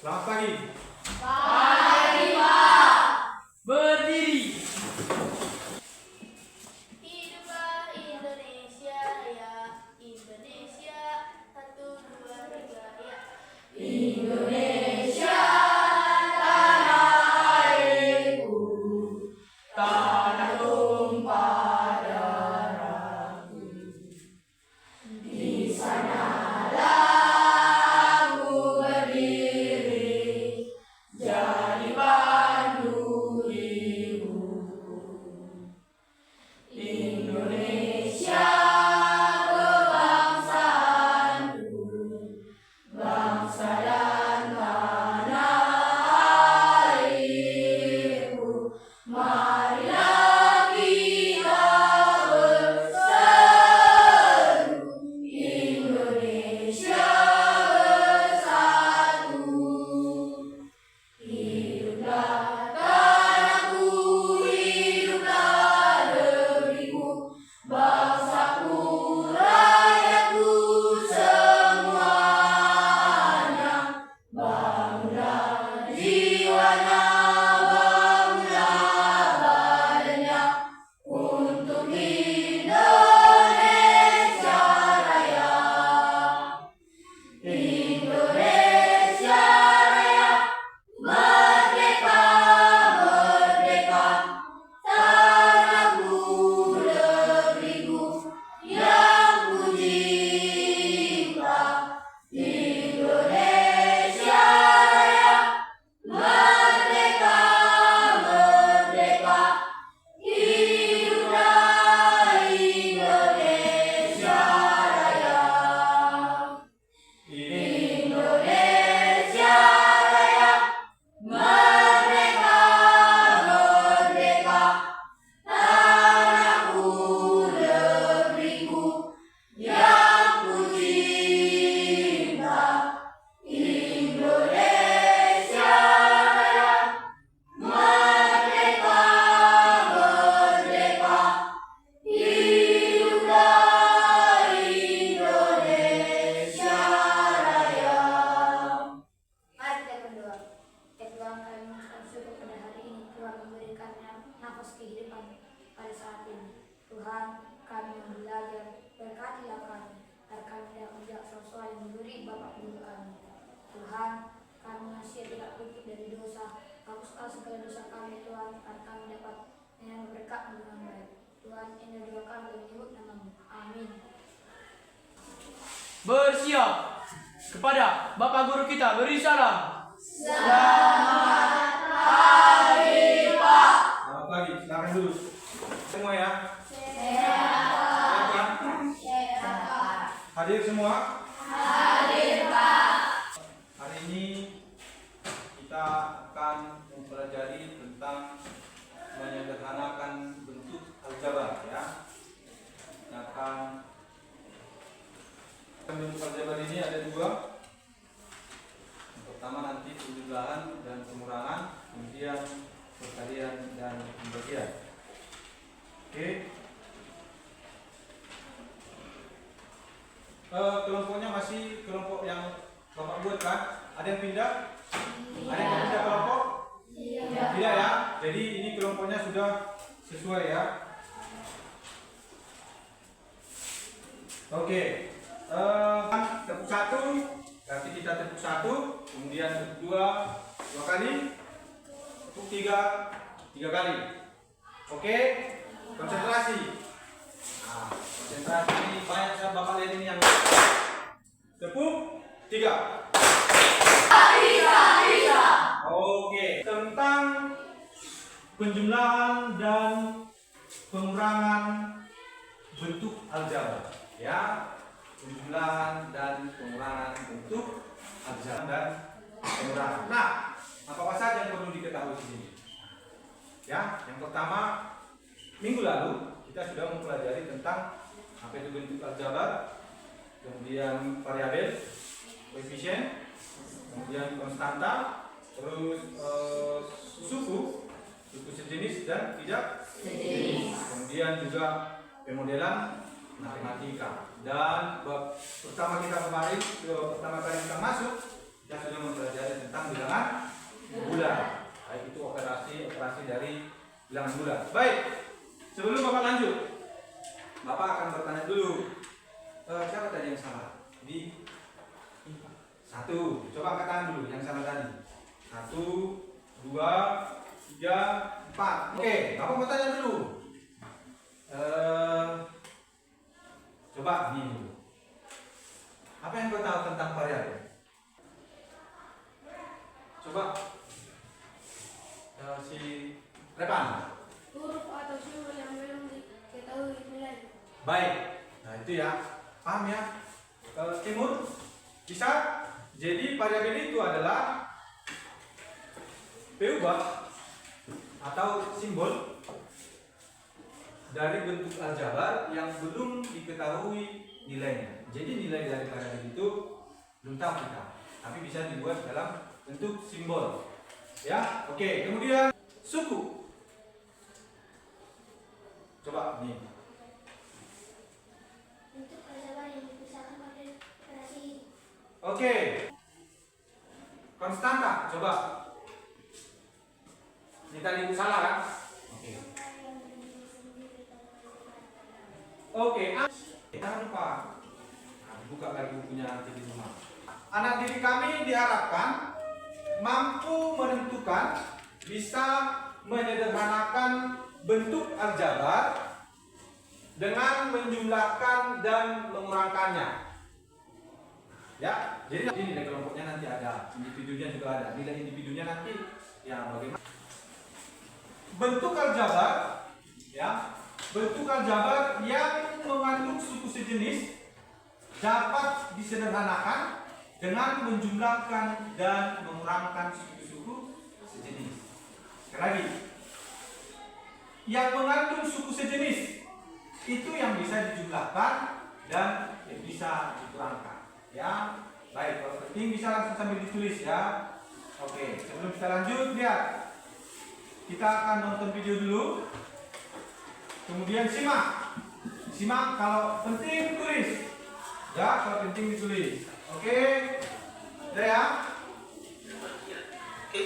Selamat pagi. Pagi, Pak. Berdiri. Hiduplah Indonesia Raya, Indonesia 1, 2, 3 ya. Indonesia tanah airku, tanah tumpah darahku. Di sanalah aku berdiri, jadi pandu hidupku. Indonesia kebangsaanku, bangsa dan tanah airku. Marilah kita berseru, Indonesia bersatu. Hiduplah tanahku, hiduplah negeriku, bangsaku, rakyatku semuanya. Bangunlah jiwanya, bangunlah badannya, untuk Indonesia Raya. Indonesia Raya, merdeka, merdeka, tanahku, negeriku yang ku cinta. Indonesia Raya, merdeka, merdeka, hiduplah Indonesia Raya. Indonesia Raya, merdeka, merdeka, tanahku, negeriku yang ku cinta. Indonesia Raya, merdeka, merdeka, hiduplah Indonesia Raya. Mari kita berdoa. Ya Tuhan, kami mengucapkan syukur pada hari ini. Tuhan memberikannya nafas kehidupan pada saat ini. Tuhan, kami yang belajar, berkatilah kami, agar kami dapat menjawab sesuai yang memberi Bapak Guru kami. Tuhan, kami masih tidak luput dari dosa. Hapuslah segala dosa kami, Tuhan, agar kami dapat menerima berkat-Mu dengan baik. Tuhan, ini doa kami dan menyebut nama-Mu. Amin. Bersiap. Kepada Bapak Guru kita beri salam. Selamat pagi, Pak. Selamat pagi. Silakan duduk. Semua ya. Sehat. Silakan. Sehat. Hadir semua. Hadir, Pak. Hari ini kita akan mempelajari tentang menyederhanakan bentuk aljabar ya. Kita akan bentuk aljabar ini ada dua. Yang pertama nanti penjumlahan dan pengurangan, kemudian perkalian dan pembagian. Oke. Kelompoknya masih kelompok yang Bapak buat kan? Ada yang pindah? Ada yang pindah kelompok? Tidak ya. Jadi ini kelompoknya sudah sesuai ya. Oke. Tepuk satu, berarti kita tepuk satu, kemudian tepuk dua kali, tepuk tiga kali. Oke, konsentrasi. Nah, konsentrasi ini banyak saya Bapak lihat ini yang tepuk tiga. Bisa. Oke, tentang penjumlahan dan pengurangan bentuk aljabar ya. Penjumlahan dan pengurangan bentuk aljabar dan pengurangan. Nah, apa saja yang perlu diketahui di sini? Ya, yang pertama, minggu lalu kita sudah mempelajari tentang apa itu bentuk aljabar, kemudian variabel, koefisien, kemudian konstanta, terus suku sejenis dan tidak Sejenis. kemudian juga pemodelan matematika. Dan pertama kali kita masuk kita sudah mempelajari tentang bilangan bulan. Baik, itu operasi dari bilangan bulan. Baik, sebelum Bapak lanjut, Bapak akan bertanya dulu, siapa tadi yang salah? Di satu, coba angkat tangan dulu yang salah tadi. 1, 2, 3, 4. Oke, Bapak mau tanya dulu. Coba nih dulu. Apa yang kau tahu tentang variabel? Coba si Repan. Huruf atau simbol yang belum diketahui nilai. Baik, nah itu ya, paham ya? Timur bisa. Jadi variabel itu adalah peubah atau simbol dari bentuk aljabar yang belum diketahui nilainya. Jadi nilai dari variabel itu belum tahu kita, tapi bisa dibuat dalam bentuk simbol. Ya, oke. Kemudian suku. Coba nih. Untuk aljabar yang dipisahkan pada operasi. Oke. Konstanta, coba. Ini tadi salah kan? Oke. Oke. Jangan lupa. Nah, buka lagi bukunya nanti di rumah. Anak didik kami diharapkan mampu menentukan, bisa menyederhanakan bentuk aljabar dengan menjumlahkan dan mengurangkannya. Ya, jadi nilai kelompoknya nanti ada, individunya juga ada. Nilai individunya nanti ya bagaimana? Bentuk aljabar, ya, bentuk aljabar yang mengandung suku sejenis dapat disederhanakan dengan menjumlahkan dan mengurangkan suku-suku sejenis. Sekali lagi, yang mengandung suku sejenis itu yang bisa dijumlahkan dan yang bisa dikurangkan. Ya, baik. Kalau penting bisa langsung sambil ditulis ya. Oke, sebelum kita lanjut, lihat. Kita akan nonton video dulu. Kemudian simak. Simak, kalau penting tulis. Ya, kalau penting ditulis. Oke. Udah ya? Oke.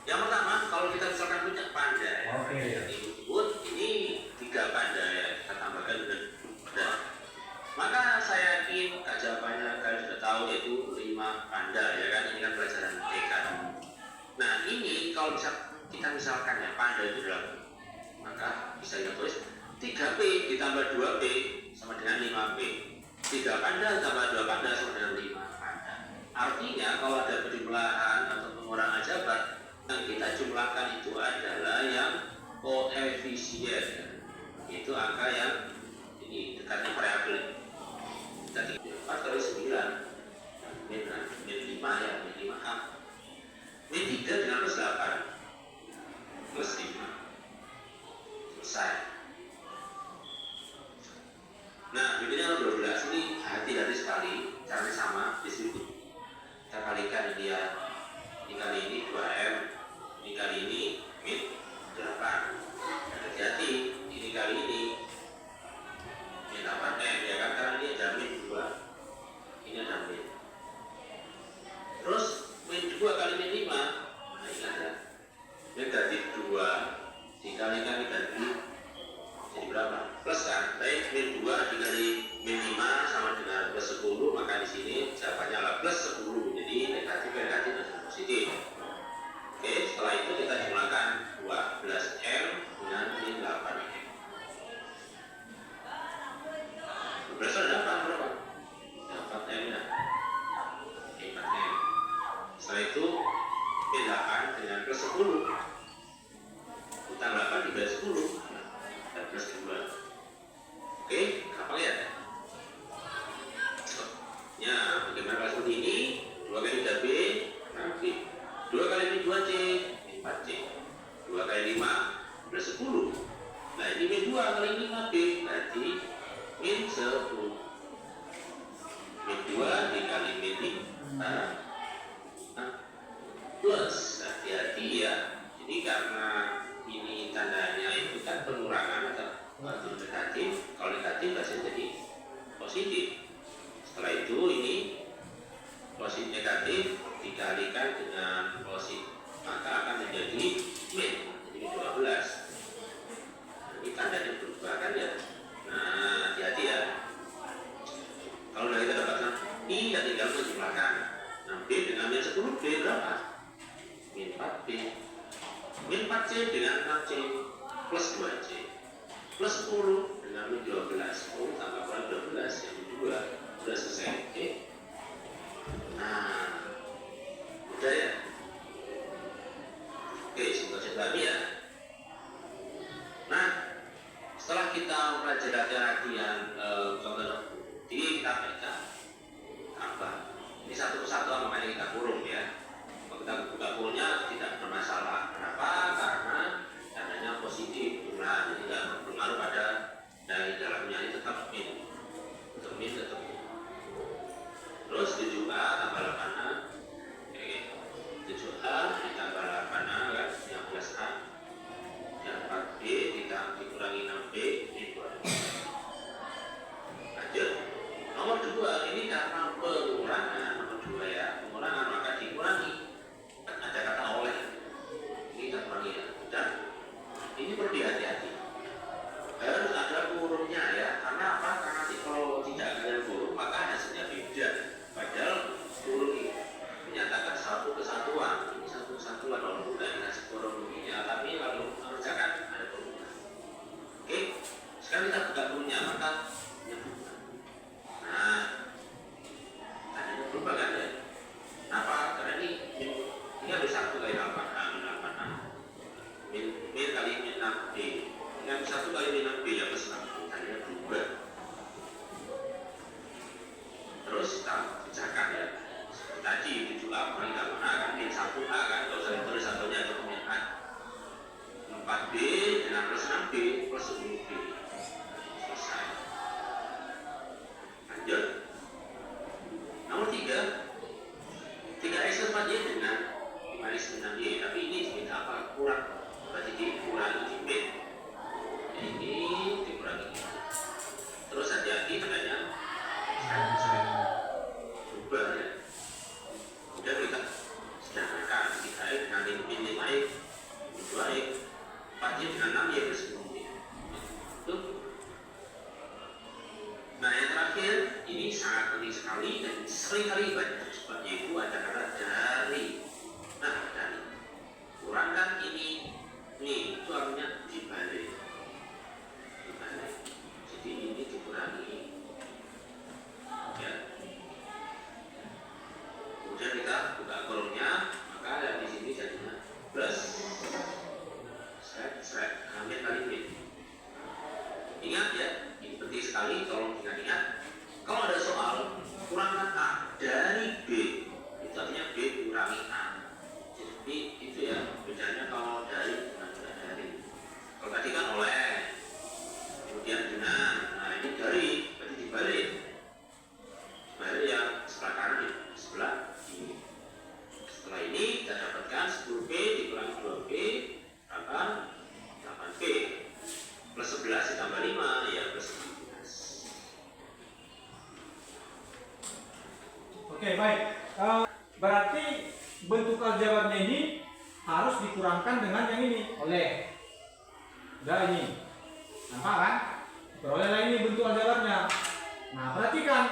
Yang pertama, kalau kita misalkan punya panda ya, Oke. ini 3 panda ya, kita tambahkan dengan panda. Maka saya yakin jawabannya kalian sudah tahu, yaitu 5 panda ya kan, ini kan pelajaran TK. Nah ini kalau kita misalkan ya panda itu adalah, maka bisa kita tulis 3P ditambah 2P sama dengan 5P. 3 panda tambah 2 panda sama dengan 5 panda. Artinya kalau ada penjumlahan atau pengurangan aljabar, yang kita jumlahkan itu adalah yang koefisien, itu angka yang ini dekatnya variabel. Tadi 4 kali 9 min 5 ya, min 5A, min 3 dengan plus 8 plus 5 selesai. Nah, berikutnya nomor 12 ini hati-hati sekali, caranya sama, distribusi. Kita kalikan ini ya, ini kali ini 2M, ini kali ini min 8. Hati-hati, ini kali ini min 8M ya kan, karena ini ada min 2, ini ada min. Terus min 2 kali min 5, nah ini ada negatif 2 dikalikan negatif, jadi berapa? Plus kan? Baik, min 2 dikali min 5 sama dengan plus 10, maka di sini jawabannya adalah plus 10. Jadi negatif dan positif. Oke, setelah itu kita jumlahkan 12M dengan min 8M. 12 ada berapa? 4M ya. Oke, 4M. Setelah itu min 8 dengan plus 10. Kita 8 dibagi 10 dan plus 2. Oke, gampang ya? Ya, bagaimana kalau seperti ini? 2 kali 3B, 6B. 2 kali 2C, 4C. 2 kali 5, plus 10. Nah, ini min 2 kali 5B, berarti min 10. Min 2 dikali min 5, plus. Hati-hati ya. Jadi karena ini tandanya itu kan pengurangan atau negatif. Kalau negatif bisa jadi positif. Setelah itu ini positif negatif dikalikan dengan positif, maka akan menjadi min, jadi 12. Ini tandanya berubah kan ya. Nah, hati-hati ya. Kalau dari kita dapatkan I yang tinggal menjumlahkan. Nah, B dengan min 10, B berapa? Min 4B. Min 4C dengan 6C plus 2C plus 10 dengan min 12. 10 tambah kurang 12 yang kedua sudah selesai. Oke. Nah, udah ya. Oke, situasi tadi ya. Nah, setelah kita mempelajari latihan contoh ini kita baca apa? Ini satu persatu makanya kita kurung ya. Kalau kita buka kurungnya tidak bermasalah. Kenapa? Karena tandanya positif, nah, jadi tidak berpengaruh pada dari dalamnya ini tetap min, tetap min tetap. Terus 7A tambah 8A, oke, 7A ditambah 8A kan, 15A, yang 4B dikurangi 6B, ini 2. Lanjut, nomor 2 ini karena pengurangan, nomor 2 ya, pengurangan maka dikurangi. Ada kata oleh, ini kita kurangi ya, dan ini perlu hati-hati. Harus ada kurungnya ya, karena apa? Karena nanti kalau tidak ada kurung maka hasilnya beda. Padahal kurung ini menyatakan satu kesatuan, ini satu kesatuan walaupun tidak dikasih kurung ininya, tapi kalau mengerjakan ada kurungnya. Oke, sekarang kita buka kurungnya maka menyebutkan. Nah, tandanya berubah kan ya? Kenapa? Karena ini harus 1 kali 8A, min 8A, min kali min 6B. Dengan 1 kali min 6B ya plus 6B, tandanya berubah. Terus kita pecahkan ya. Seperti tadi 7A kurangi 8A kan min 1A kan, kalau saya tulis satunya itu min A. 4B dengan plus 6B plus 10B. Selesai. Lanjut. Nomor 3. 3X 4Y dengan 5X 9Y, tapi ini diminta apa? Kurang. Berarti dikurangi di min. Ini dikurangi. Terus hati-hati tandanya berubah ya. Kemudian kita sedangkan 3X dengan min 5X, 2X, 4Y dengan 6Y plus 10Y. Itu. Nah, yang terakhir ini sangat penting sekali dan sering kali banyak terjebak, yaitu ada kata dari. Nah, dari kurangkan ini itu artinya dibalik. Jadi ini dikurangi ya. Kemudian kita buka kolomnya, maka yang di sini jadinya plus seret ambil kali min. Ingat ya, ini penting sekali, tolong ingat-ingat. Kalau ada soal kurangkan A dari B, itu artinya B kurangi A. Jadi itu ya bedanya kalau dari dengan dari. Kalau tadi kan oleh, kemudian dengan, nah ini dari, berarti dibalik. Dibalik yang sebelah kanan di sebelah kiri. Setelah ini kita dapatkan 10B dikurangi 2B akan 8B plus 11 ditambah 5 ya plus 15. Oke, baik. Berarti bentuk aljabarnya ini harus dikurangkan dengan yang ini, oleh. Udah ini. Nampak kan? Perolehlah ini bentuk aljabarnya. Nah, perhatikan.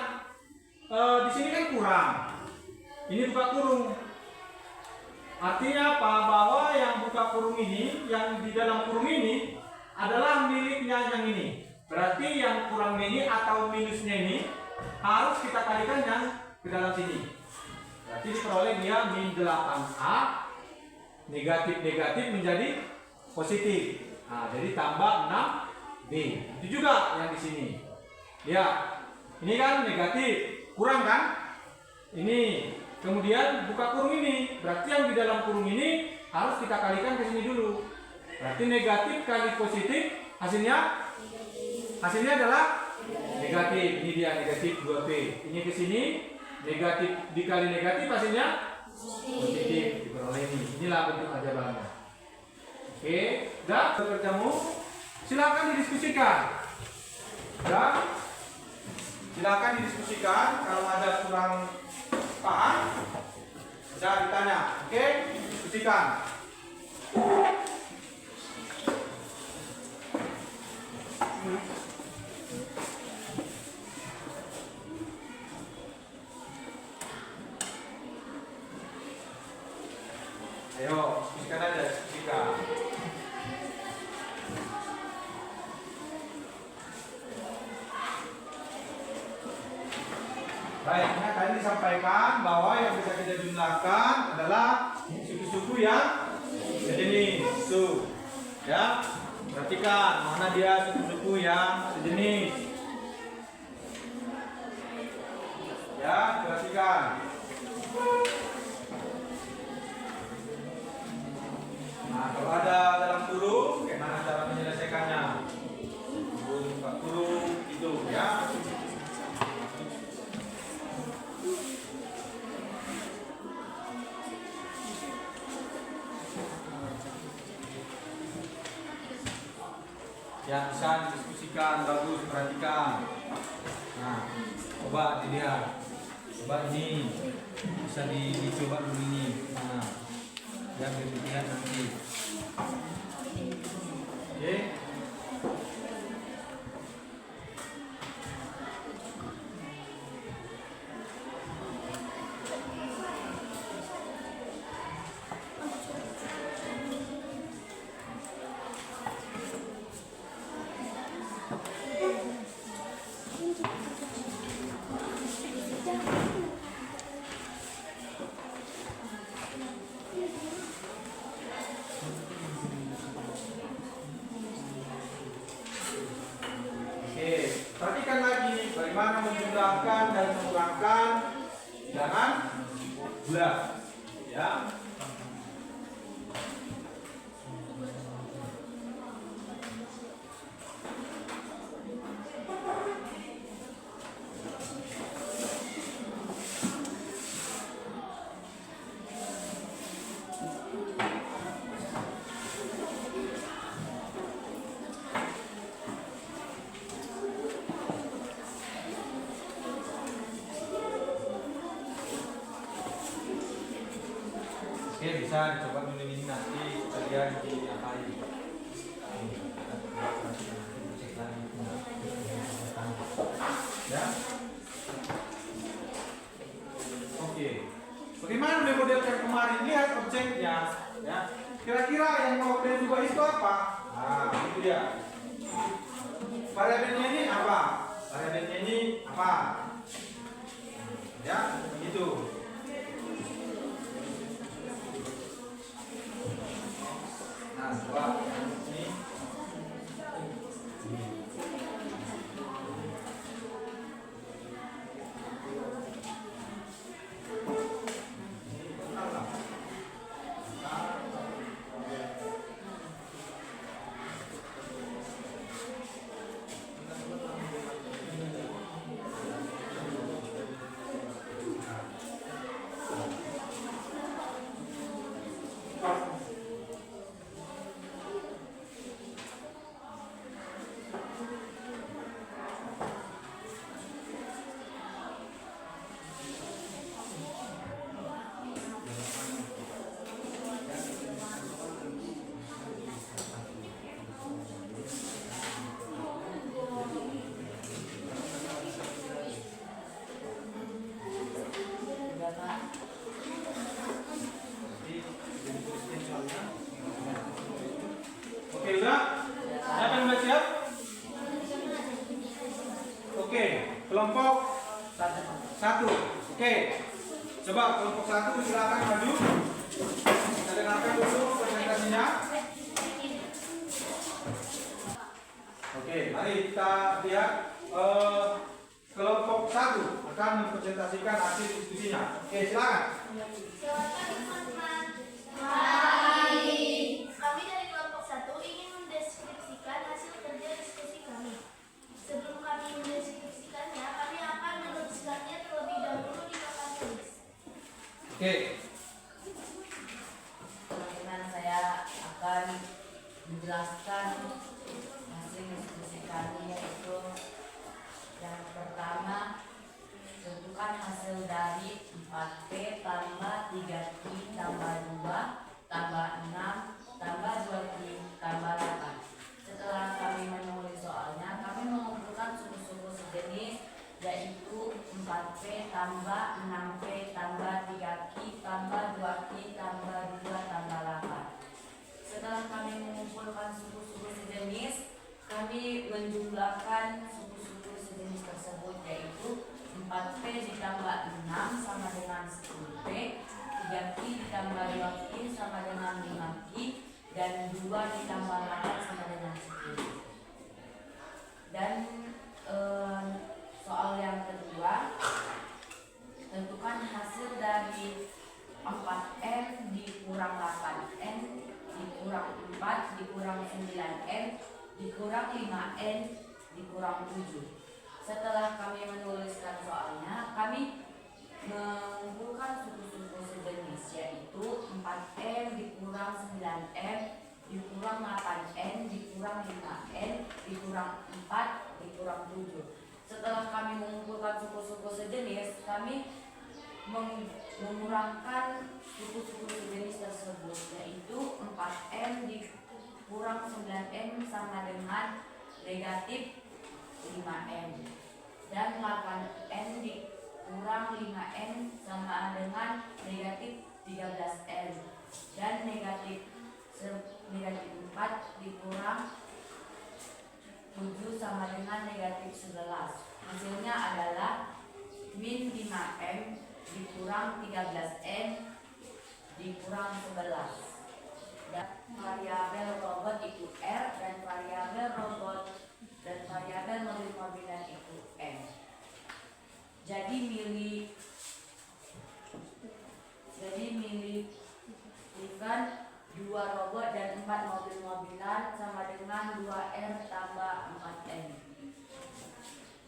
Di sini kan kurang. Ini buka kurung. Artinya apa? Bahwa yang buka kurung ini, yang di dalam kurung ini adalah miliknya yang ini. Berarti yang kurang ini atau minusnya ini harus kita kalikan yang ke dalam sini. Berarti diperoleh dia min 8A, negatif-negatif menjadi positif. Nah, jadi tambah 6B. Itu juga yang di sini. Ya, ini kan negatif, kurang kan? Ini. Kemudian buka kurung ini. Berarti yang di dalam kurung ini harus kita kalikan ke sini dulu. Berarti negatif kali positif hasilnya adalah negatif. Ini dia negatif 2B. Ini ke sini negatif dikali negatif hasilnya positif. Diperoleh ini. Inilah bentuk aljabarnya. Oke, udah kerjamu. Silakan didiskusikan. Udah. Silakan didiskusikan kalau ada kurang Paham? Bisa ditanya. Oke, diskusikan. Ayo, diskusikan aja, diskusikan. Baiknya tadi disampaikan bahwa yang bisa kita jumlahkan adalah suku-suku yang sejenis. Ya, perhatikan mana dia suku-suku yang sejenis. Ya, perhatikan. Nah, kalau ada dalam kurung, bagaimana cara menyelesaikannya? Buka kurung itu, ya. Ya, bisa didiskusikan, bagus, perhatikan. Nah, coba dilihat. Coba ini bisa dicoba dulu ini. Nah, ya biar dilihat nanti. Oke. Oke, perhatikan lagi bagaimana menjumlahkan dan mengurangkan bilangan bulat. Ya. Oke, bisa dicoba dulu ini nanti kalian diapain. Ya. Oke. Bagaimana memodelkan kemarin? Lihat objeknya, ya. Kira-kira yang mau kalian coba itu apa? Nah, itu dia. Variabelnya ini apa? Variabelnya ini apa? Ya, itu. Nah, coba ini. Oke, udah? Siapa yang udah siap? Oke, kelompok satu. Oke, coba kelompok satu silakan maju. Kita dengarkan dulu presentasinya. Oke, mari kita lihat kelompok satu akan mempresentasikan hasil diskusinya. Oke, silakan. Selamat pagi teman-teman. Kami dari kelompok 1 ingin mendeskripsikan hasil kerja diskusi kami. Sebelum kami mendeskripsikannya, kami akan menuliskannya terlebih dahulu di papan tulis. Oke. Kemudian saya akan menjelaskan hasil diskusi kami, yaitu yang pertama, tentukan hasil dari 4P tambah 3Q tambah 2 tambah 6 tambah 2Q tambah 8. Setelah kami menulis soalnya, kami mengumpulkan suku-suku sejenis, yaitu 4P tambah 6P tambah 3Q tambah 2Q tambah 2 tambah 8. Setelah kami mengumpulkan suku-suku sejenis, kami menjumlahkan suku-suku sejenis tersebut, yaitu 4P ditambah 6 sama dengan 10P, 3Q ditambah 2Q sama dengan 5Q, dan 2 ditambah 8 sama dengan 10. Dan soal yang kedua, tentukan hasil dari 4N dikurang 8N dikurang 4 dikurang 9N dikurang 5N dikurang 7. Setelah kami menuliskan soalnya, kami mengumpulkan suku-suku sejenis, yaitu 4N dikurang 9N dikurang 8N dikurang 5N dikurang 4 dikurang 7. Setelah kami mengumpulkan suku-suku sejenis, kami mengurangkan suku-suku sejenis tersebut, yaitu 4N dikurang 9N sama dengan negatif 5N, dan 8N dikurang 5N sama dengan negatif 13N, dan negatif 4 dikurang 7 sama dengan negatif 11. Hasilnya adalah min 5M dikurang 13N dikurang 11. Dan variabel robot itu R, dan variabel mobil kombinan itu M. Jadi milih Stephen 2 robot dan 4 mobil-mobilan sama dengan 2R tambah 4N.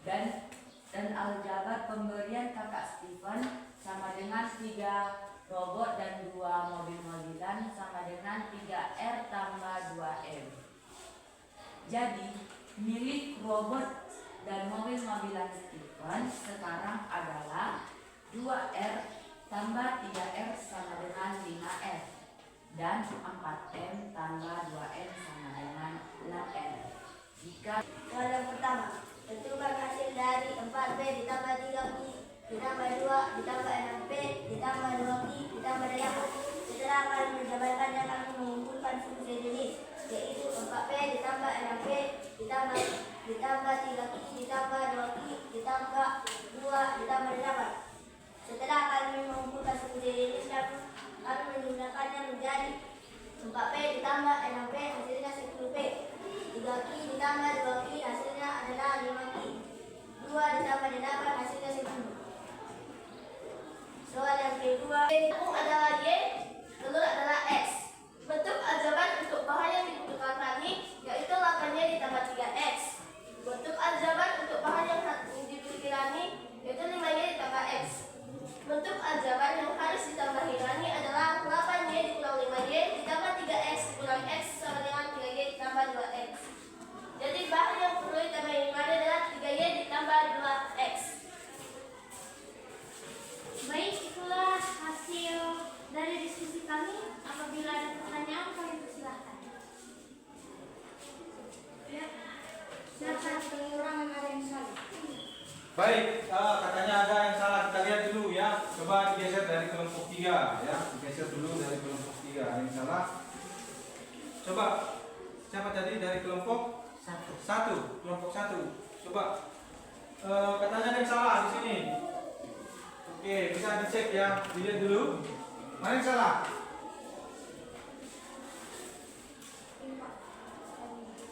Dan aljabar pemberian kakak Stephen sama dengan 3 robot dan 2 mobil-mobilan sama dengan 3R tambah 2M. Jadi milik robot dan mobil-mobilan Stephen sekarang adalah 2R tambah 3R sama dengan 5R, dan 4M tambah 2M sama dengan 6R. Jika Soal yang pertama, tentukan hasil dari 4P ditambah 3Q ditambah 2 ditambah 6P ditambah 2Q ditambah 8. Setelah kami menjabarkannya, kami mengumpulkan suku sejenis, yaitu 4P ditambah 6P ditambah 3Q ditambah 2Q ditambah 2 ditambah 8. Setelah kami mengumpulkan suku sejenis, kami menjumlahkannya menjadi 4P ditambah 6P hasilnya 10P, 3Q ditambah 2Q hasilnya adalah 5Q, 2 ditambah 8 hasilnya 10. Soal yang kedua, tepung adalah Y, telur adalah X. Bentuk aljabar untuk bahan yang dibutuhkan kami yaitu 8Y ditambah 3X. Bentuk aljabar untuk bahan yang dimiliki Rani yaitu 5Y ditambah X. Bentuk aljabar yang harus ditambahi Rani adalah 8Y dikurang 5Y ditambah 3X dikurang X sama dengan 3Y ditambah 2X. Jadi bahan yang perlu ditambahi Rani adalah 3Y ditambah 2X. Baik, itulah hasil dari diskusi kami. Apabila ada pertanyaan, kami persilahkan. Ya, silakan pengurangan ada yang salah. Baik, katanya ada yang salah, kita lihat dulu ya. Coba digeser dari kelompok 3 ya. Digeser dulu dari kelompok 3. Ada yang salah. Coba siapa tadi dari kelompok 1? Kelompok 1. Coba katanya ada yang salah di sini. Oke, bisa dicek ya. Dilihat dulu. Mana yang salah?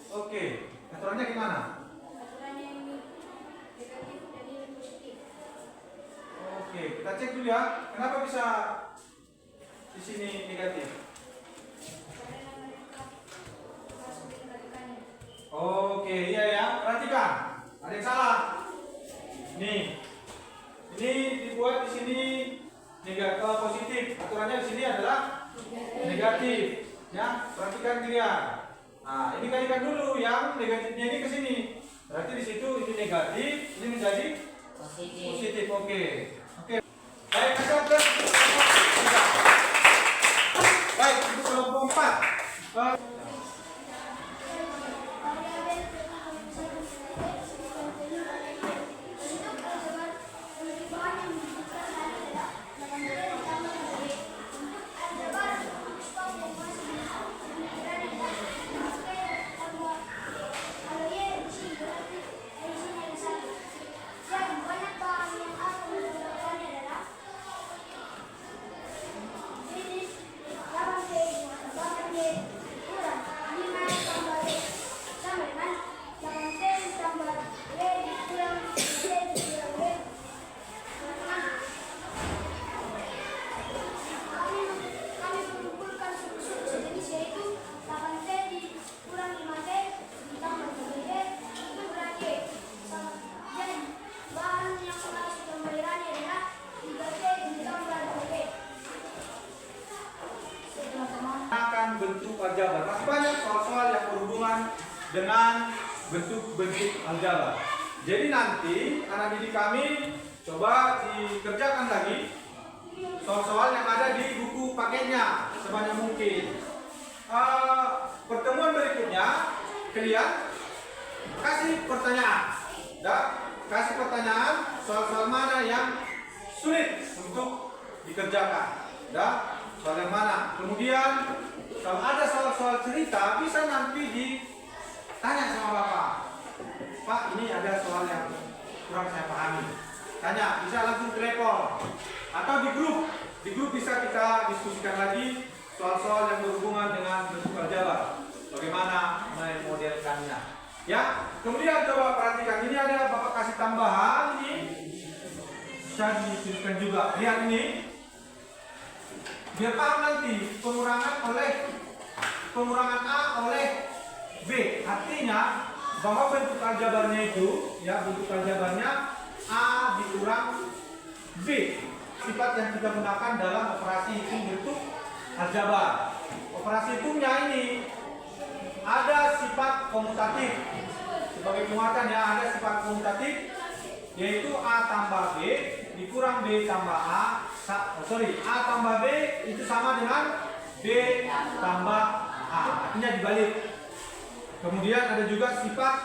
Oke, aturannya gimana? Aturannya ini negatif dan ini positif. Oke, kita cek dulu ya. Kenapa bisa di sini negatif? Karena mereka masuk kebalikannya. Oke, iya ya. Perhatikan. Ada yang salah. Nih. Ini dibuat di sini positif. Aturannya di sini adalah negatif. Ya, perhatikan dia. Nah, ini kalikan dulu yang negatifnya ini ke sini. Berarti di situ ini negatif, ini menjadi positif. positif. Oke. Baik, Eh, akan bentuk aljabar. Masih banyak soal-soal yang berhubungan dengan bentuk-bentuk aljabar. Jadi nanti anak didik kami coba dikerjakan lagi soal-soal yang ada di buku paketnya sebanyak mungkin. Pertemuan berikutnya kalian kasih pertanyaan, kasih pertanyaan soal-soal mana yang sulit untuk dikerjakan, soal yang mana. Kemudian kalau ada soal-soal cerita bisa nanti ditanya sama Bapak. Pak, ini ada soal yang kurang saya pahami. Tanya, bisa langsung telepon atau di grup bisa kita diskusikan lagi soal-soal yang berhubungan dengan bentuk aljabar. Bagaimana memodelkannya? Ya, kemudian coba perhatikan ini ada Bapak kasih tambahan ini bisa dituliskan juga. Lihat ini. Biar paham nanti pengurangan A oleh B. Artinya bahwa bentuk aljabarnya itu, ya bentuk aljabarnya A dikurang B. Sifat yang kita gunakan dalam operasi hitung bentuk aljabar. Operasi hitungnya ini ada sifat komutatif. Sebagai penguatan ya ada sifat komutatif, yaitu A tambah B dikurang B tambah A. A tambah B itu sama dengan B tambah A. Artinya dibalik. Kemudian ada juga sifat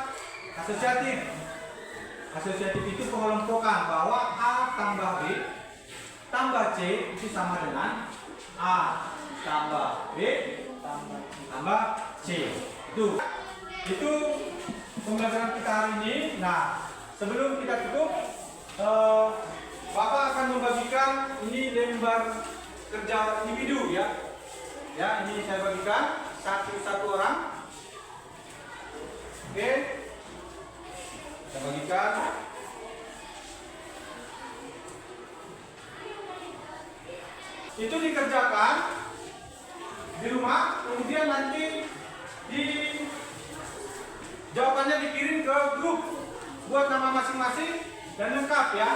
asosiatif. Asosiatif itu pengelompokan bahwa A tambah B tambah C itu sama dengan A tambah B tambah C. Itu pembelajaran kita hari ini. Nah, sebelum kita tutup, Bapak akan membagikan ini lembar kerja individu ya. Ya, ini saya bagikan satu orang. Oke. Saya bagikan. Itu dikerjakan di rumah, kemudian nanti jawabannya dikirim ke grup buat nama masing-masing dan lengkap ya.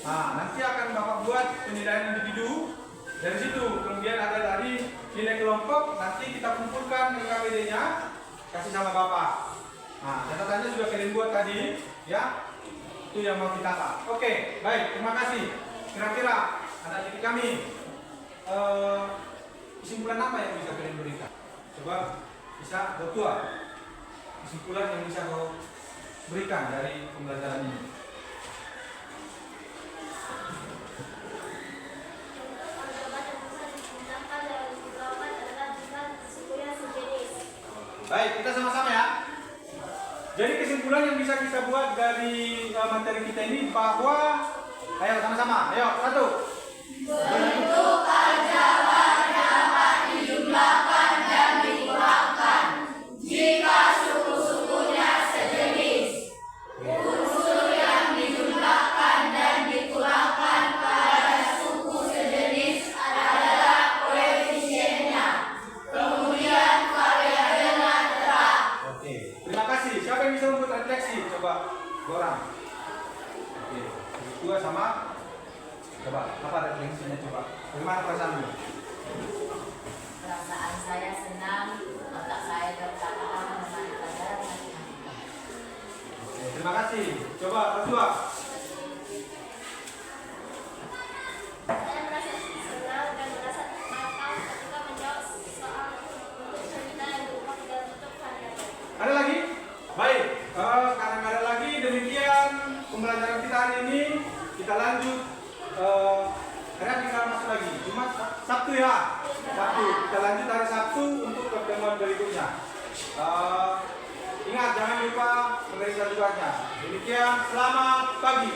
Nah, nanti akan Bapak buat penilaian individu. Dari situ kemudian ada dari nilai kelompok, nanti kita kumpulkan NKPD-nya, kasih sama Bapak. Nah, catatannya sudah kalian buat tadi ya. Itu yang mau kita tata. Oke, baik, terima kasih. Kira-kira anak didik kami kesimpulan apa yang bisa kalian berikan? Coba bisa Tua. Kesimpulan yang bisa kau berikan dari pembelajaran ini. Baik, kita sama-sama ya. Jadi kesimpulan yang bisa kita buat dari materi kita ini bahwa, ayo sama-sama, ayo satu. Bentuk aljabar dapat dijumlahkan dan dikurangkan jika suku-sukunya sejenis. Unsur yang dijumlahkan dan dikurangkan pada suku sejenis adalah koefisiennya. Kemudian variabelnya tetap. Oke, terima kasih. Siapa yang bisa membuat refleksi? Coba, dua orang. Oke, dua sama. Coba, apa refleksinya coba? Bagaimana perasaanmu? Perasaan saya senang, otak saya tertata menemani pelajaran matematika. Oke, terima kasih. Coba, berdua. Saya merasa senang dan merasa tertata ketika menjawab soal untuk cerita Karena nggak ada lagi, demikian pembelajaran kita hari ini. Kita lanjut. Hari tinggal masuk lagi. Cuma Sabtu ya. Sabtu. Kita lanjut hari Sabtu untuk pertemuan berikutnya. Ingat jangan lupa memeriksa tugasnya. Demikian, selamat pagi.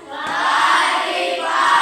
Pagi, Pak.